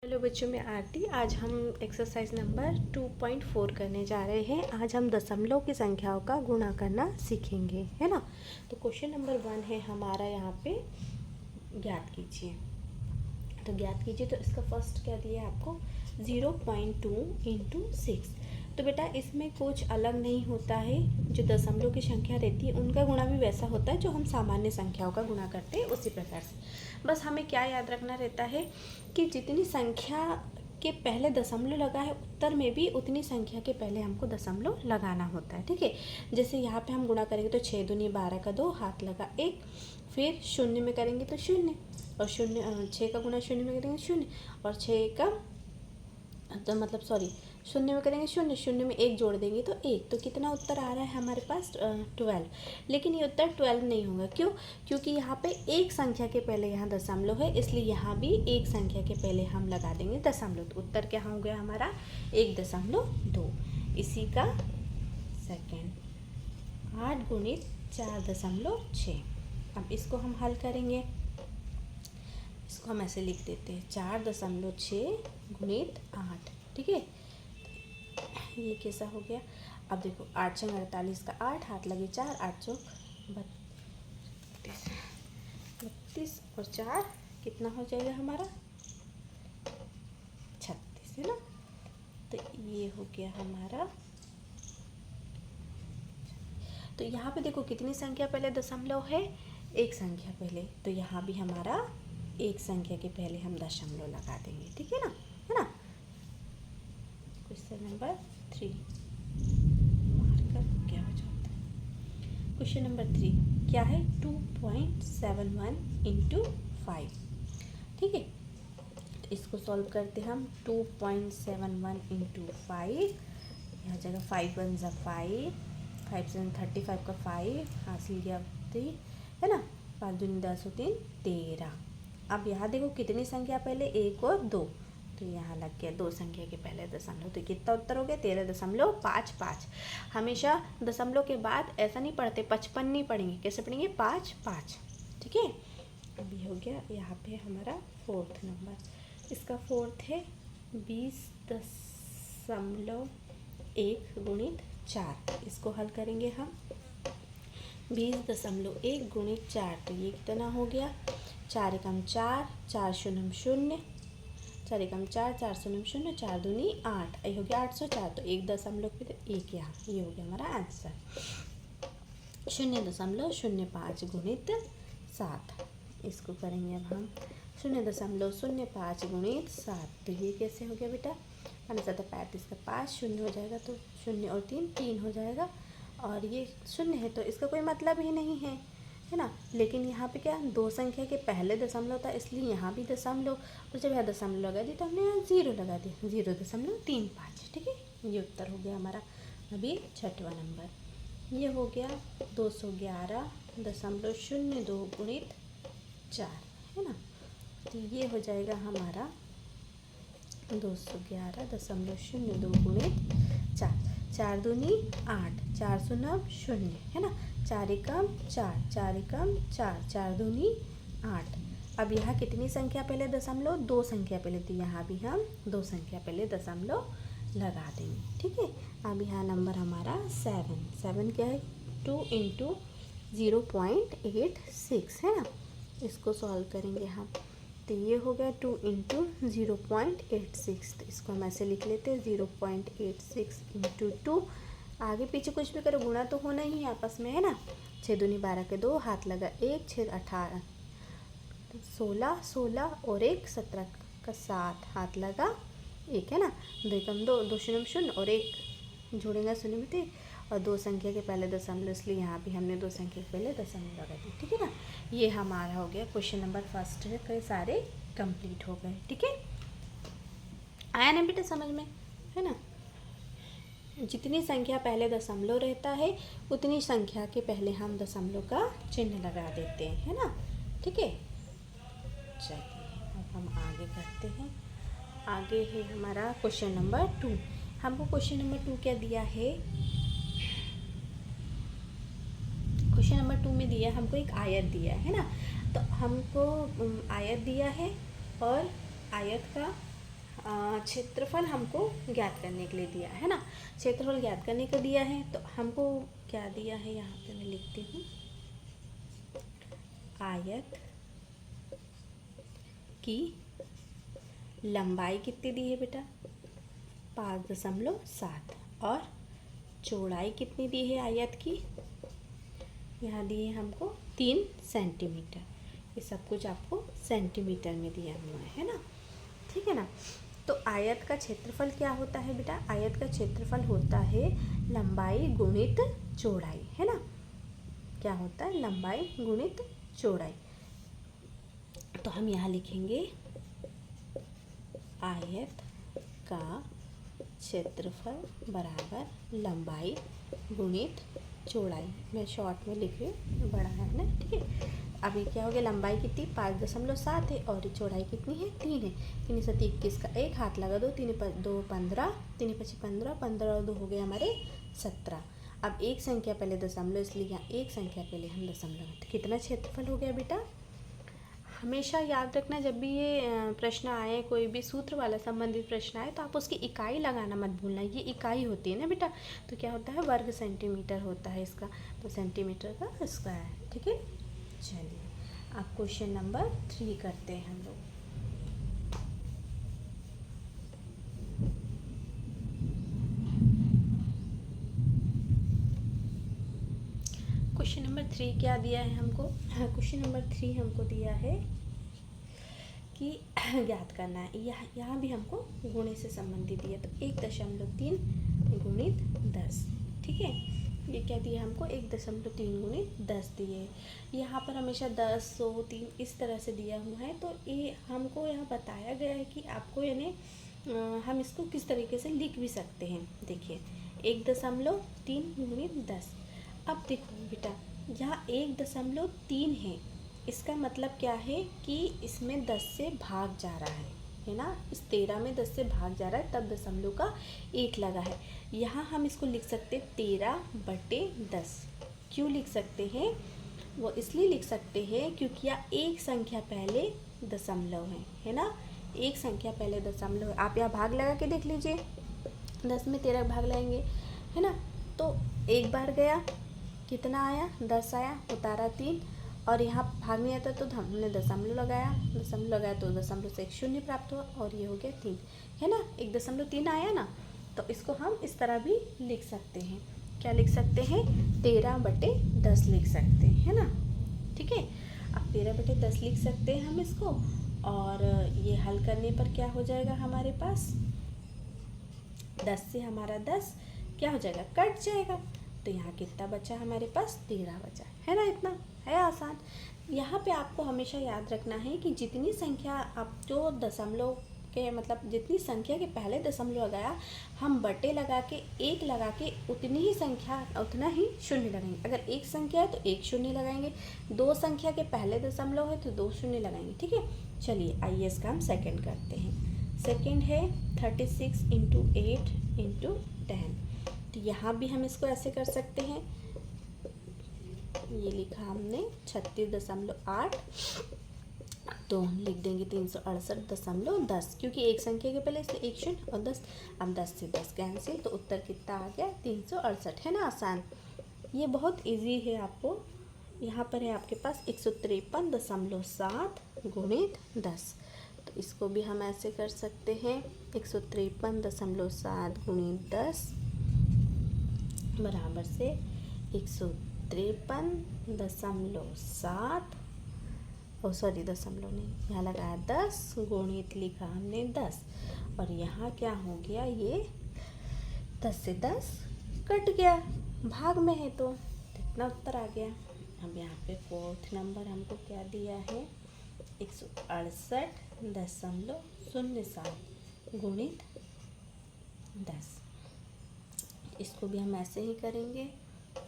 Hello बच्चों, मैं आरती। आज हम एक्सरसाइज नंबर 2.4 करने जा रहे हैं। आज हम दशमलव की संख्याओं का गुणा करना सीखेंगे, है ना। तो क्वेश्चन नंबर 1 है हमारा, यहाँ पे ज्ञात कीजिए। तो ज्ञात कीजिए, तो इसका फर्स्ट क्या दिया है आपको, 0.2 इंटू 6। तो बेटा इसमें कुछ अलग नहीं होता है। जो दशमलव की संख्या रहती है उनका गुणा भी वैसा होता है जो हम सामान्य संख्याओं का गुणा करते हैं, उसी प्रकार से। बस हमें क्या याद रखना रहता है कि जितनी संख्या के पहले दशमलव लगा है, उत्तर में भी उतनी संख्या के पहले हमको दशमलव लगाना होता है, ठीक है। जैसे यहाँ पे हम गुणा करेंगे तो 6 दूनी 12 का 2, हाथ लगा 1। फिर शून्य में करेंगे तो शून्य, और शून्य 6 का गुणा शून्य में करेंगे शून्य, और 6 का तो मतलब शून्य में करेंगे शून्य, शून्य में 1 जोड़ देंगे तो 1। तो कितना उत्तर आ रहा है हमारे पास, 12। लेकिन ये उत्तर 12 नहीं होगा, क्यों? क्योंकि यहाँ पे एक संख्या के पहले यहाँ दशमलव है, इसलिए यहाँ भी एक संख्या के पहले हम लगा देंगे दशमलव। तो उत्तर क्या हो गया हमारा, 1.2। इसी का सेकेंड, 8 गुणित 4.6। अब इसको हम हल करेंगे। इसको हम ऐसे लिख देते हैं, 4.6 गुणित 8, ठीक है। ये कैसा हो गया, अब देखो 8 छंग 48 का 8, हाथ लगे 4, 8 चौक 32 और 4 कितना हो जाएगा हमारा, 36, है ना। तो ये हो गया हमारा। तो यहाँ पे देखो कितनी संख्या पहले दशमलव है, एक संख्या पहले। तो यहाँ भी हमारा एक संख्या के पहले हम दशमलव लगा देंगे, ठीक है ना। क्वेश्चन नंबर 3 मार्कर क्या हो जाता है। क्वेश्चन नंबर 3 क्या है, 2.71 इंटू 5, ठीक है। तो इसको सॉल्व करते हम। 2.71 इंटू 5, यहाँ जगह 5 1 ज़ा 5, 5 7 35 का 5, हासिल गया 3, है ना। 5 दूनी 10 होती 13। अब यहाँ देखो कितनी संख्या पहले, 1 और 2। तो यहाँ लग गया 2 संख्या के पहले दशमलव। तो कितना उत्तर हो गया, 13.55। हमेशा दशमलव के बाद ऐसा नहीं पढ़ते, 55 नहीं पढ़ेंगे, कैसे पढ़ेंगे, 5 5, ठीक है। अभी हो गया यहाँ पे हमारा 4th नंबर। इसका 4th है 20.1 गुणित 4। इसको हल करेंगे हम। 20.1 गुणित 4, तो ये कितना हो गया, 4 एकम 4, 4 शून्य 0, 4 एकम 4, 4 शून्य 0, 4 दूनी 8, ये हो गया 804। तो 1.1 यहाँ, ये हो गया हमारा आंसर। 0.05 गुणित 7, इसको करेंगे अब हम। 0.05 गुणित 7, तो ये कैसे हो गया बेटा, 5 7 35 का 5, शून्य हो जाएगा, तो 0 और 3 हो जाएगा। और ये 0 है तो इसका कोई मतलब ही नहीं है ना। लेकिन यहाँ पे क्या, 2 संख्या के पहले दशमलव था, इसलिए यहाँ भी दशमलव। और जब यहाँ दशमलव लगा दी तो हमने यहाँ 0 लगा दिया, 0.35, ठीक है। ये उत्तर हो गया हमारा। अभी 6वां नंबर, ये हो गया 211.02 गुणित 4, है ना। तो ये हो जाएगा हमारा 211.02 गुणित 4, 4 दूनी 8, 4 शून्य 0, है ना। 4 एकम 4, 4 एकम 4, 4 दूनी 8। अब यहाँ कितनी संख्या पहले दशमलव, 2 संख्या पहले, तो यहाँ भी हम 2 संख्या पहले दशमलव लगा देंगे, ठीक है। अब यहाँ नंबर हमारा 7 क्या है, 2 इंटू 0.86, है ना। इसको सॉल्व करेंगे हम। तो ये हो गया 2 इंटू 0.86। तो इसको हम ऐसे लिख लेते हैं, 0.86 इंटू 2। आगे पीछे कुछ भी करो, गुणा तो होना ही है आपस में, है ना। 6 दूनी 12 के 2, हाथ लगा 1, 6 18, 16 16 और 1 17 का 7, हाथ लगा 1, है ना। 2 एकम 2, 2 शून्य 0 और 1 जोड़ेगा शून्य में थे, और 2 संख्या के पहले दशमलव, इसलिए यहाँ भी हमने 2 संख्या के पहले दशमलव लगा दी, ठीक है ना। ये हमारा हो गया क्वेश्चन नंबर फर्स्ट के सारे कंप्लीट हो गए, ठीक है। आया ना बेटा समझ में, है ना। जितनी संख्या पहले दशमलव रहता है, उतनी संख्या के पहले हम दशमलव का चिन्ह लगा देते हैं, है ना, ठीक है। चलिए अब हम आगे करते हैं। आगे है हमारा क्वेश्चन नंबर 2। हमको क्वेश्चन नंबर 2 क्या दिया है, क्वेश्चन नंबर 2 में दिया हमको एक आयत दिया है ना। तो हमको आयत दिया है, और आयत का क्षेत्रफल हमको ज्ञात करने के लिए दिया है ना। क्षेत्रफल ज्ञात करने को दिया है तो हमको क्या दिया है, यहाँ पे मैं लिखती हूँ, आयत की लंबाई कितनी दी है बेटा, 5.7 और चौड़ाई कितनी दी है आयत की, यहाँ दी है हमको 3 सेंटीमीटर। ये सब कुछ आपको सेंटीमीटर में दिया हुआ है ना, ठीक है ना। तो आयत का क्षेत्रफल क्या होता है बेटा, आयत का क्षेत्रफल होता है लंबाई गुणित चौड़ाई, है ना। क्या होता है, लंबाई गुणित चौड़ाई। तो हम यहाँ लिखेंगे आयत का क्षेत्रफल बराबर लंबाई गुणित चौड़ाई। मैं शॉर्ट में लिख रही हूँ, बड़ा है ना, ठीक है। अब ये क्या हो गया, लंबाई कितनी 5.7 है और चौड़ाई कितनी है 3 है। 3 से 21 का एक हाथ लगा दो, 3 2 15, 3 5 15, 15 और 2 हो गए हमारे 17। अब एक संख्या पहले दशमलव, इसलिए यहाँ एक संख्या पहले हम दशमलव। तो कितना क्षेत्रफल हो गया बेटा। हमेशा याद रखना, जब भी ये प्रश्न आए, कोई भी सूत्र वाला संबंधित प्रश्न आए, तो आप उसकी इकाई लगाना मत भूलना। ये इकाई होती है ना बेटा, तो क्या होता है, वर्ग सेंटीमीटर होता है इसका, तो सेंटीमीटर का स्क्वायर, ठीक है। चलिए अब क्वेश्चन नंबर 3 करते हैं हम लोग। क्वेश्चन नंबर 3 क्या दिया है हमको, क्वेश्चन नंबर 3 हमको दिया है कि ज्ञात करना है। यहाँ भी हमको गुणे से संबंधित दिया, तो 1.3 गुणित 10, ठीक है। ये क्या दिया हमको, 1.3 गुणित 10 दिए। यहाँ पर हमेशा 10, 100, 3 इस तरह से दिया हुआ है। तो ये हमको यहाँ बताया गया है कि आपको यानी हम इसको किस तरीके से लिख भी सकते हैं। देखिए 1.3 गुणित 10। अब देखो बेटा, यहाँ 1.3 है, इसका मतलब क्या है कि इसमें 10 से भाग जा रहा है ना। इस 13 में 10 से भाग जा रहा है, तब दशमलव का 1 लगा है। यहाँ हम इसको लिख सकते हैं 13/10। क्यों लिख सकते हैं, वो इसलिए लिख सकते हैं क्योंकि यहाँ एक संख्या पहले दशमलव है ना। एक संख्या पहले दशमलव है। आप यहाँ भाग लगा के देख लीजिए, 10 में 13 भाग लगाएंगे, है ना। तो एक बार गया, कितना आया, 10 आया, उतारा 3, और यहाँ भाग नहीं आता तो हमने दशमलव लगाया, तो दशमलव से एक शून्य प्राप्त हुआ और ये हो गया 3, है ना। 1.3 आया ना। तो इसको हम इस तरह भी लिख सकते हैं। क्या लिख सकते हैं, 13/10 लिख सकते हैं, है ना, ठीक है। अब 13/10 लिख सकते हैं हम इसको, और ये हल करने पर क्या हो जाएगा हमारे पास, 10 से हमारा 10 क्या हो जाएगा, कट जाएगा। तो यहाँ कितना बचा हमारे पास, 13 बचा, है ना। इतना है आसान। यहाँ पे आपको हमेशा याद रखना है कि जितनी संख्या आप जो दशमलव के मतलब जितनी संख्या के पहले दशमलव लगाया, हम बटे लगा के 1 लगा के उतनी ही संख्या, उतना ही शून्य लगाएंगे। अगर एक संख्या है तो 1 शून्य लगाएंगे, 2 संख्या के पहले दशमलव है तो 2 शून्य लगाएंगे, ठीक है। चलिए आइए इसका हम सेकेंड करते हैं। सेकेंड है 36 × 8 × 10। तो यहाँ भी हम इसको ऐसे कर सकते हैं। ये लिखा हमने 36.8, तो लिख देंगे 368.10, क्योंकि एक संख्या के पहले इसलिए 1 शून्य और 10। अब 10 से 10 कैंसिल, तो उत्तर कितना आ गया, 368, है ना। आसान, ये बहुत इजी है। आपको यहाँ पर है आपके पास 153.7 गुणित 10। तो इसको भी हम ऐसे कर सकते हैं, 153.7 गुणित 10 बराबर से 153.7, सॉरी दशमलव नहीं, यहाँ लगाया 10, गुणित लिखा हमने 10, और यहाँ क्या हो गया, ये 10 से 10 कट गया, भाग में है तो इतना उत्तर आ गया। अब यहाँ पे 4th नंबर हमको क्या दिया है, 168.07 गुणित 10। इसको भी हम ऐसे ही करेंगे,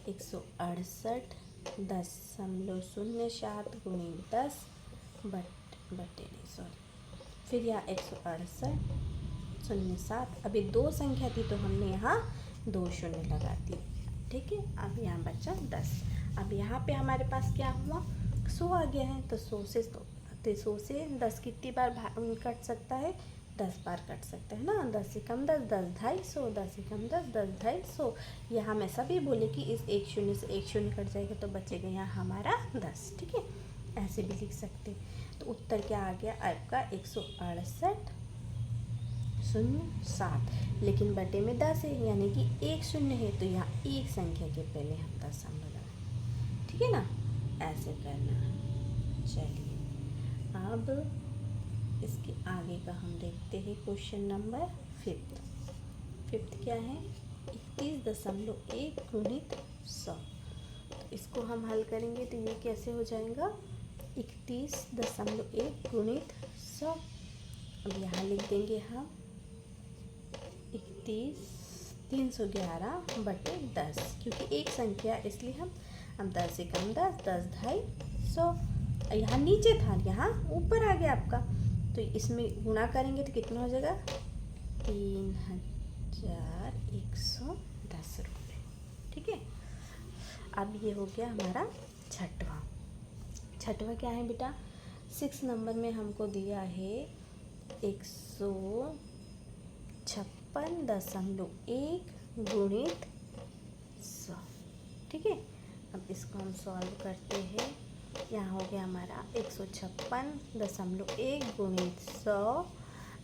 168.07 गुणित 10 बटे नहीं, सॉरी, फिर यहाँ 168.07। अभी 2 संख्या थी तो हमने यहाँ 2 शून्य लगा दी, ठीक है। अब यहाँ बचा 10। अब यहाँ पे हमारे पास क्या हुआ, 100 आ गया है, तो 100 से 10 कितनी बार कट सकता है, 10 बार कट सकते हैं ना, 10 से कम 10, 10 250, 10 से कम 10, 10 250। या हम ऐसा भी बोले कि इस एक शून्य से एक शून्य कट जाएगा तो बचेगा यहाँ हमारा 10। ठीक है, ऐसे भी लिख सकते। तो उत्तर क्या आ गया आपका 168.07, लेकिन बटे में 10 है यानी कि एक शून्य है, तो यहाँ एक संख्या के पहले हम दशमलव लगाएं। ठीक है ना, ऐसे करना। चलिए अब इसके आगे का हम देखते हैं क्वेश्चन नंबर 5th क्या है, 31.1 गुणित 100। तो इसको हम हल करेंगे तो ये कैसे हो जाएगा, 31.1 गुणित 100। अब यहाँ लिख देंगे हम 311 बटे 10, क्योंकि एक संख्या इसलिए हम 10 से कम 10, 10 250। यहाँ नीचे था, यहाँ ऊपर आ गया आपका, तो इसमें गुणा करेंगे तो कितना हो जाएगा 3110 रुपये। ठीक है, अब ये हो गया हमारा छठवां क्या है बेटा, 6 नंबर में हमको दिया है 156.1 गुणित 100। ठीक है, अब इसको हम सॉल्व करते हैं। यहाँ हो गया हमारा 156.1 गुणित 100।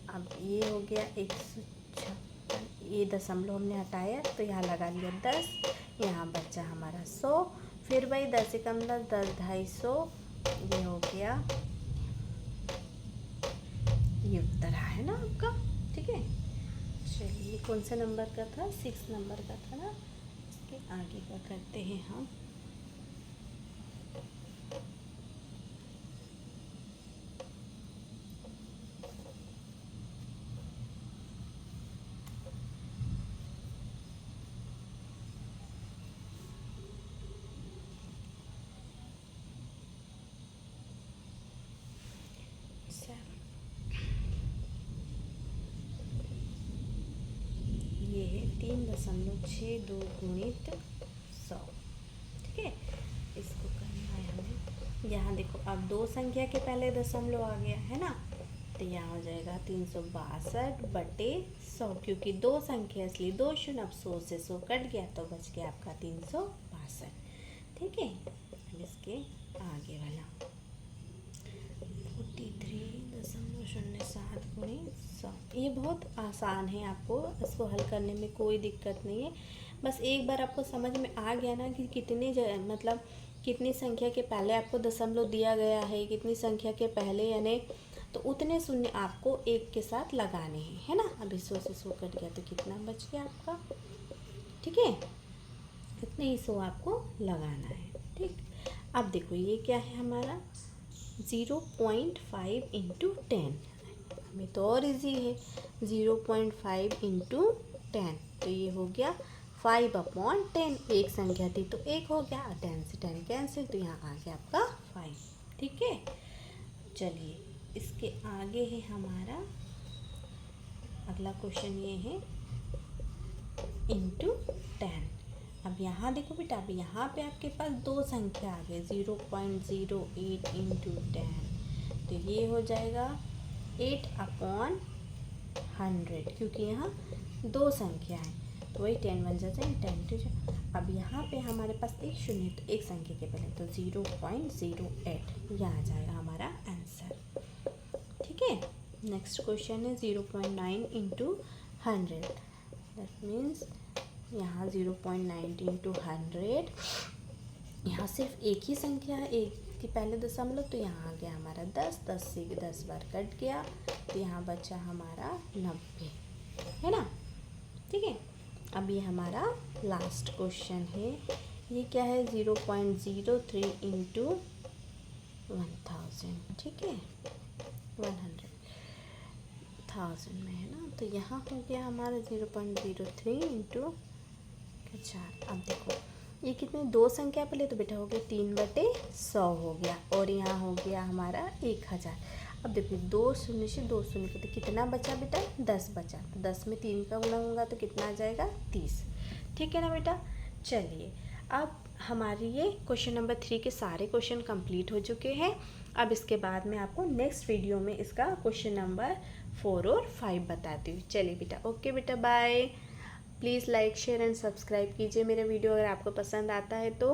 अब ये हो गया 156, ये दशमलव हमने हटाया तो यहाँ लगा लिया 10, यहाँ बचा हमारा 100। फिर भाई 10 से कम 10, 10 250, ये हो गया, ये उत्तर है ना आपका। ठीक है, चलिए कौन से नंबर का था, 6 नंबर का था ना। इसके आगे का करते हैं हम। ये है 3.62 गुणित 100। ठीक है, इसको करना है हमें। यहाँ देखो अब दो संख्या के पहले दशमलव आ गया है ना, तो यहाँ हो जाएगा 362 बटे 100, क्योंकि दो संख्या इसलिए 2 शून्य, अब 100 से 100 कट गया तो बच गया आपका 362। ठीक है, अब इसके आगे वाला 43.07 गुणित 100। ये बहुत आसान है, आपको इसको हल करने में कोई दिक्कत नहीं है। बस एक बार आपको समझ में आ गया ना कि मतलब कितनी संख्या के पहले आपको दशमलव दिया गया है, कितनी संख्या के पहले, यानी तो उतने शून्य आपको एक के साथ लगाने हैं, है ना। अभी 100 से 100 कट गया तो कितना बच गया आपका। ठीक है, इतने ही 100 आपको लगाना है। ठीक, अब देखो ये क्या है हमारा 0.5 × 10, हमें तो और इजी है। 0.5 × 10, तो ये हो गया 5/10। एक संख्या थी तो एक हो गया, 10 से 10 कैंसिल, तो यहाँ आ गया आपका 5। ठीक है, चलिए इसके आगे है हमारा अगला क्वेश्चन, ये है × 10। अब यहाँ देखो बेटा, अब यहाँ पे आपके पास दो संख्या आ गई 0.08 × 10, तो ये हो जाएगा 8/100, क्योंकि यहाँ दो संख्या है तो वही 10 बन जाता है, 10 2। अब यहाँ पे हमारे पास एक शून्य तो एक संख्या के पहले, तो 0.08, यह आ जाएगा हमारा आंसर। ठीक है, नेक्स्ट क्वेश्चन है 0.9 × 100, दैट मीन्स यहाँ 0.9 × 100, यहाँ सिर्फ एक ही संख्या है, एक के पहले दशमलव, तो यहाँ आ गया हमारा 10, 10 से 10 बार कट गया तो यहाँ बचा हमारा 90, है ना। ठीक है, अब ये हमारा लास्ट क्वेश्चन है, ये क्या है 0.03 × 1000। ठीक है, 100,000 में है ना, तो यहाँ हो गया हमारा 0.03 × 4। अब देखो ये कितने दो संख्या पहले, तो बेटा हो गया 3/100 हो गया, और यहाँ हो गया हमारा 1000। अब देखो 2 शून्य से 2 शून्य को, तो कितना बचा बेटा 10 बचा, तो 10 में 3 का गुणा होगा तो कितना आ जाएगा 30। ठीक है ना बेटा। चलिए अब हमारी ये क्वेश्चन नंबर 3 के सारे क्वेश्चन कंप्लीट हो चुके हैं। अब इसके बाद में आपको नेक्स्ट वीडियो में इसका क्वेश्चन नंबर 4 और 5 बताती हूँ। चलिए बेटा, ओके बेटा, bye. Please like share and subscribe कीजिए मेरा वीडियो अगर आपको पसंद आता है तो।